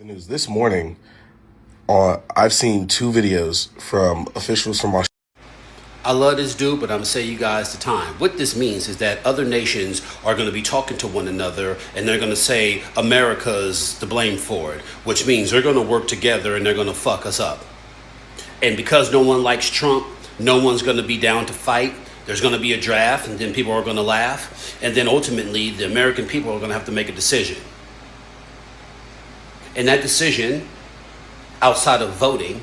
The news this morning, I've seen two videos from officials from Australia. I love this dude, but I'm going to say you guys the time. What this means is that other nations are going to be talking to one another and they're going to say America's to blame for it, which means they're going to work together and they're going to fuck us up. And because no one likes Trump, no one's going to be down to fight. There's going to be a draft and then people are going to laugh. And then ultimately the American people are going to have to make a decision. And that decision, outside of voting,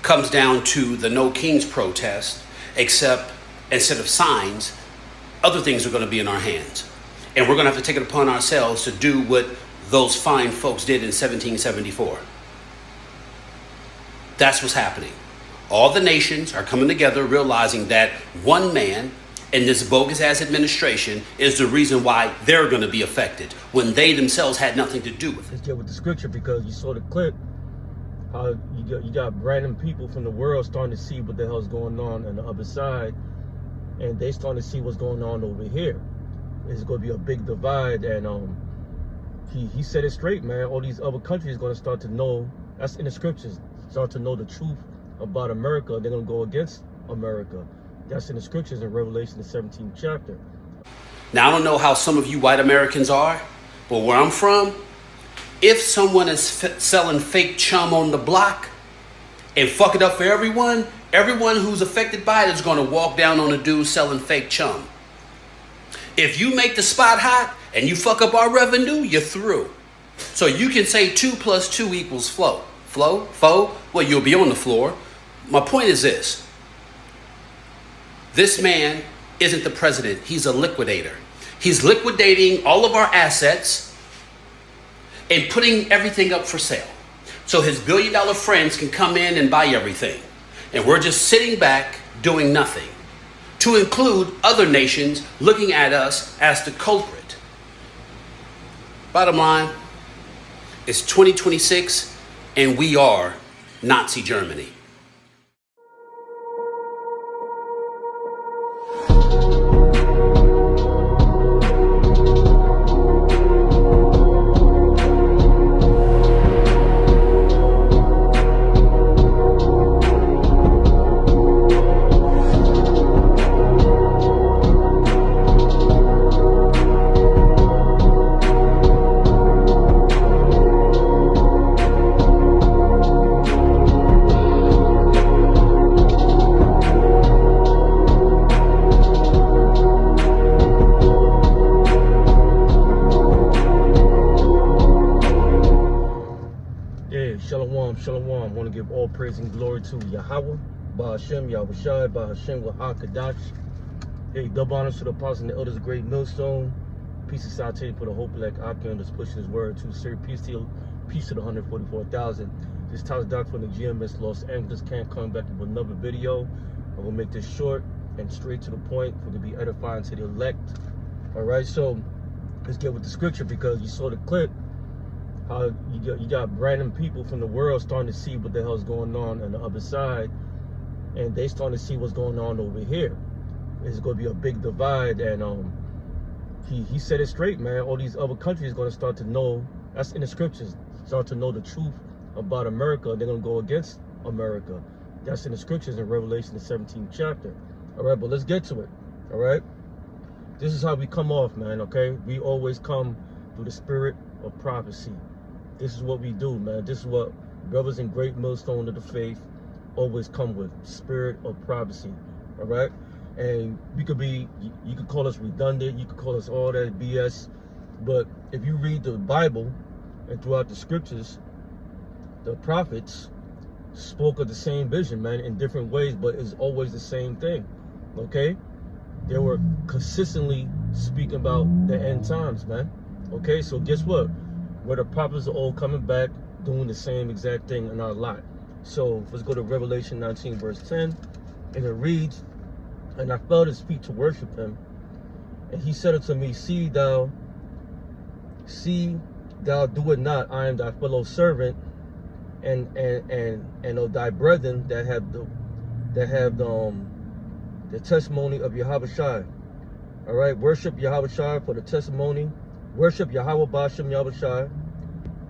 comes down to the No Kings protest, except instead of signs, other things are going to be in our hands. And we're going to have to take it upon ourselves to do what those fine folks did in 1774. That's what's happening. All the nations are coming together, realizing that one man in this bogus ass administration is the reason why they're going to be affected when they themselves had nothing to do with it. Let's get with the scripture, because you saw the clip how you got random people from the world starting to see what the hell's going on the other side, and they starting to see what's going on over here. It's going to be a big divide, and he said it straight, man. All these other countries are going to start to know, that's in the scriptures, start to know the truth about America. They're going to go against America. That's in the scriptures in Revelation, the 17th chapter. Now, I don't know how some of you white Americans are, but where I'm from, if someone is selling fake chum on the block and fuck it up for everyone who's affected by it is going to walk down on a dude selling fake chum. If you make the spot hot and you fuck up our revenue, you're through. So you can say 2 + 2 = flow. Foe? Well, you'll be on the floor. My point is this. This man isn't the president. He's a liquidator. He's liquidating all of our assets and putting everything up for sale. So his billion-dollar friends can come in and buy everything. And we're just sitting back doing nothing. To include other nations looking at us as the culprit. Bottom line, it's 2026 and we are Nazi Germany. Shalom. I want to give all praise and glory to Yahweh, Bahashem, Yahushai, Bahashem, Wahakadash. Hey, double honors to the apostles and the elders of Great Millstone. Peace and salutation for the whole black Akim that's pushing his word to serve peace to the 144,000. This Tyler's Doc from the GMS Los Angeles can't come back with another video. I'm going to make this short and straight to the point for it to be edifying to the elect. All right, so let's get with the scripture, because you saw the clip how you got random people from the world starting to see what the hell's going on the other side, and they starting to see what's going on over here. It's going to be a big divide, and he said it straight, man. All these other countries are going to start to know, that's in the scriptures, start to know the truth about America. They're going to go against America. That's in the scriptures in Revelation, the 17th chapter. All right, but let's get to it. All right, this is how we come off, man. Okay, we always come through the spirit of prophecy. This is what we do, man. This is what brothers in Great Millstone of the faith always come with, spirit of prophecy. All right, and you could call us redundant, you could call us all that BS, but if you read the Bible and throughout the scriptures, the prophets spoke of the same vision, man, in different ways, but it's always the same thing. Okay, they were consistently speaking about the end times, man. Okay, so guess what? Where the prophets are all coming back doing the same exact thing in our lot. So let's go to Revelation 19 verse 10, and it reads, "And I fell at his feet to worship him, and he said unto me, See thou do it not. I am thy fellow servant, and of thy brethren that have the testimony of Yahushai. All right, worship Yahushai for the testimony. Worship Yahweh Bashem Yahushai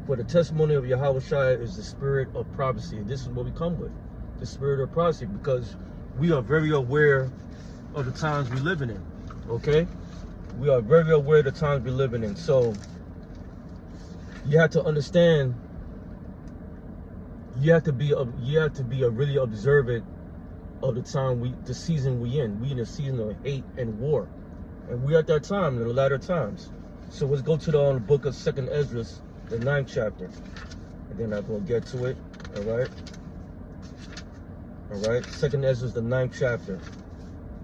For the testimony of Yahweh Shai is the spirit of prophecy. And this is what we come with, the spirit of prophecy, because we are very aware of the times we're living in, okay? We are very aware of the times we're living in. So you have to understand, you have to be a really observant of the time the season we in. We in a season of hate and war. And we at that time, in the latter times. So let's go to the book of 2nd Ezra, the 9th chapter. And then I'm going to get to it, all right? All right, 2nd Ezra, the 9th chapter.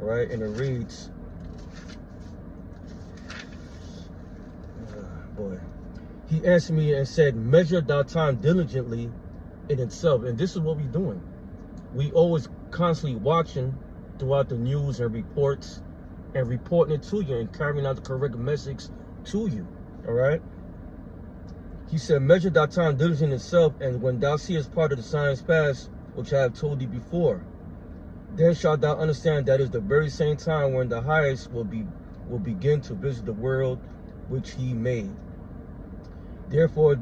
All right, and it reads, boy. He answered me and said, measure thy time diligently in itself. And this is what we're doing. We always constantly watching throughout the news and reports and reporting it to you and carrying out the correct message to you. All right. He said, measure thy time diligently in itself, and when thou seest part of the signs past, which I have told thee before, then shalt thou understand that is the very same time when the highest will begin to visit the world which he made. Therefore,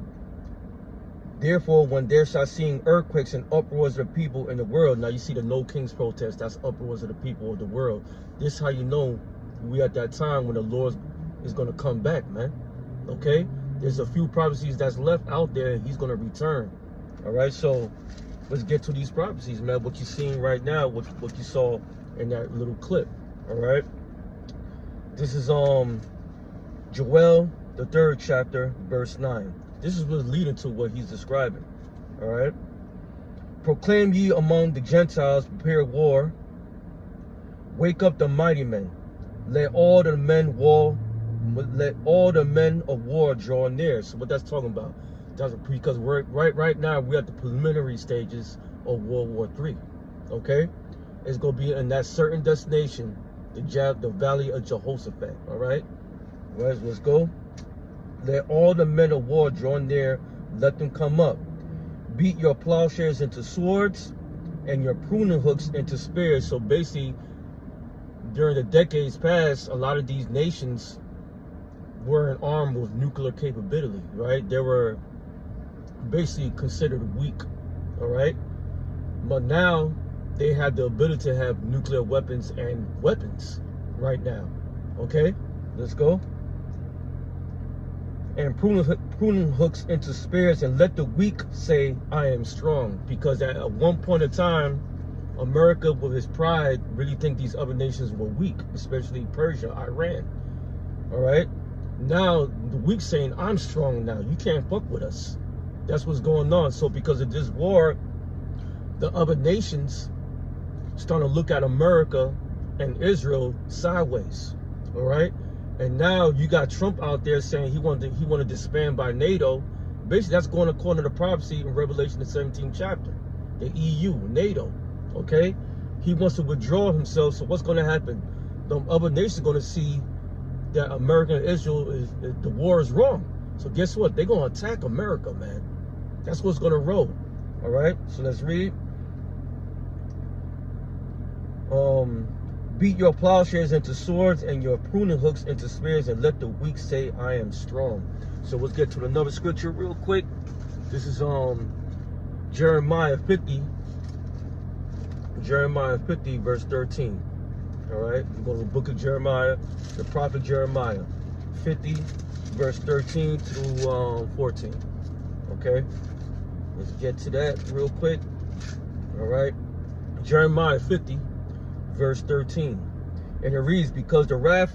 when there shall seeing earthquakes and uproars of people in the world. Now you see the No Kings protest, that's uproars of the people of the world. This is how you know we at that time when the Lord is going to come back, man. Okay? There's a few prophecies that's left out there, and he's going to return. All right? So let's get to these prophecies, man. What you're seeing right now, what you saw in that little clip. All right? This is Joel, the 3rd chapter, verse 9. This is what's leading to what he's describing. All right. Proclaim ye among the Gentiles, prepare war. Wake up the mighty men. Let all the men of war draw near. So what that's talking about? That's because right now we're at the preliminary stages of World War III. Okay, it's gonna be in that certain destination, the Valley of Jehoshaphat. All right. Let's go. Let all the men of war draw near, let them come up. Beat your plowshares into swords and your pruning hooks into spears. So basically, during the decades past, a lot of these nations weren't armed with nuclear capability, right? They were basically considered weak, all right? But now, they have the ability to have nuclear weapons and weapons right now, okay? Let's go. And pruning hooks into spears, and let the weak say, I am strong. Because at one point in time, America, with his pride, really think these other nations were weak, especially Persia, Iran. All right? Now, the weak saying, I'm strong now. You can't fuck with us. That's what's going on. So because of this war, the other nations starting to look at America and Israel sideways. All right? And now you got Trump out there saying he wanted to disband by NATO. Basically, that's going according to the prophecy in Revelation, the 17th chapter. The EU, NATO, okay? He wants to withdraw himself. So what's going to happen? The other nations are going to see that America and Israel, the war is wrong. So guess what? They're going to attack America, man. That's what's going to roll. All right? So let's read. Beat your plowshares into swords and your pruning hooks into spears, and let the weak say, I am strong. So let's get to another scripture real quick. This is Jeremiah 50. Jeremiah 50, verse 13. All right, we go to the book of Jeremiah, the prophet Jeremiah 50, verse 13 through 14. Okay, let's get to that real quick. All right, Jeremiah 50. Verse 13, and it reads, because the wrath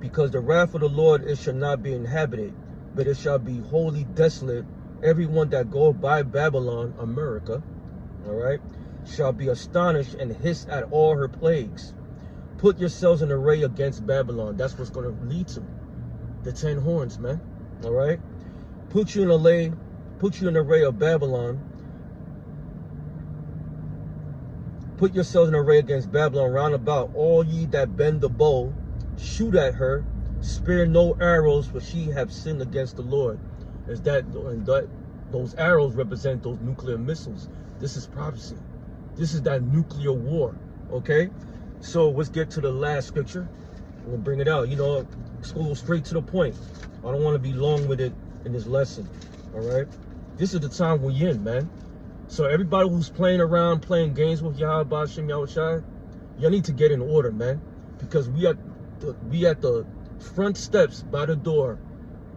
of the Lord, it shall not be inhabited, but it shall be wholly desolate. Everyone that goeth by Babylon, America, all right, shall be astonished and hiss at all her plagues. Put yourselves in array against Babylon. That's what's going to lead to the 10 horns, man. All right, put you in array of Babylon. Put yourselves in array against Babylon round about, all ye that bend the bow, shoot at her, spare no arrows, for she have sinned against the Lord. Those arrows represent those nuclear missiles. This is prophecy. This is that nuclear war, okay? So let's get to the last scripture. We'll bring it out. You know, let's go straight to the point. I don't want to be long with it in this lesson. All right, this is the time we're in, man. So everybody who's playing around, playing games with Yahweh Ba'ashem Yahushai, y'all need to get in order, man, because we at the front steps by the door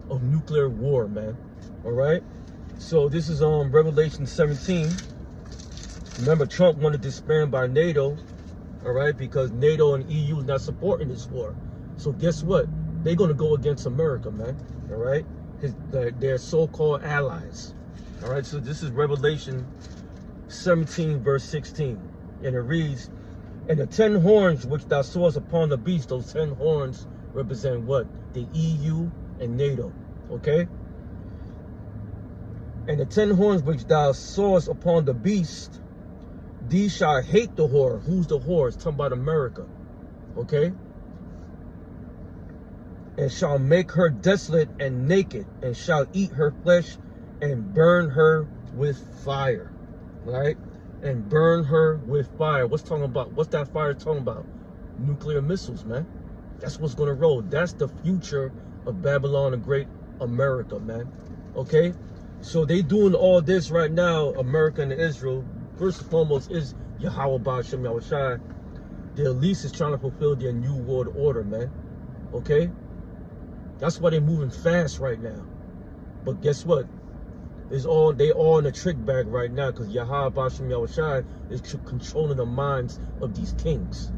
of nuclear war, man. All right. So this is Revelation 17. Remember, Trump wanted to disband by NATO, all right, because NATO and EU is not supporting this war. So guess what? They're gonna go against America, man. All right, their so-called allies. All right. So this is Revelation 17, verse 16, and it reads, "And the 10 horns which thou sawest upon the beast," those 10 horns represent what? The EU and NATO. Okay. "And the 10 horns which thou sawest upon the beast, these shall hate the whore." Who's the whore? It's talking about America. Okay. "And shall make her desolate and naked, and shall eat her flesh, and burn her with fire." Right? And burn her with fire. What's talking about? What's that fire talking about? Nuclear missiles, man. That's what's gonna roll. That's the future of Babylon the Great, America, man. Okay? So they doing all this right now, America and Israel. First and foremost is Yahweh Ba'ashem Yahushai. The elites is trying to fulfill their new world order, man. Okay? That's why they're moving fast right now. But guess what? They all in a trick bag right now, because Yahweh Ba'ashem Yahushai is controlling the minds of these kings.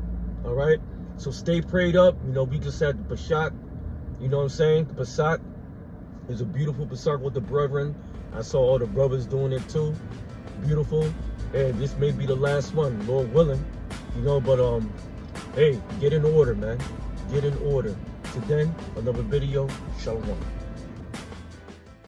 All right? So stay prayed up. You know, we just had the Pesach. You know what I'm saying? The Pesach is a beautiful Pesach with the brethren. I saw all the brothers doing it too. Beautiful. And this may be the last one, Lord willing. You know, but hey, get in order, man. Get in order. Till then, another video. Shalom.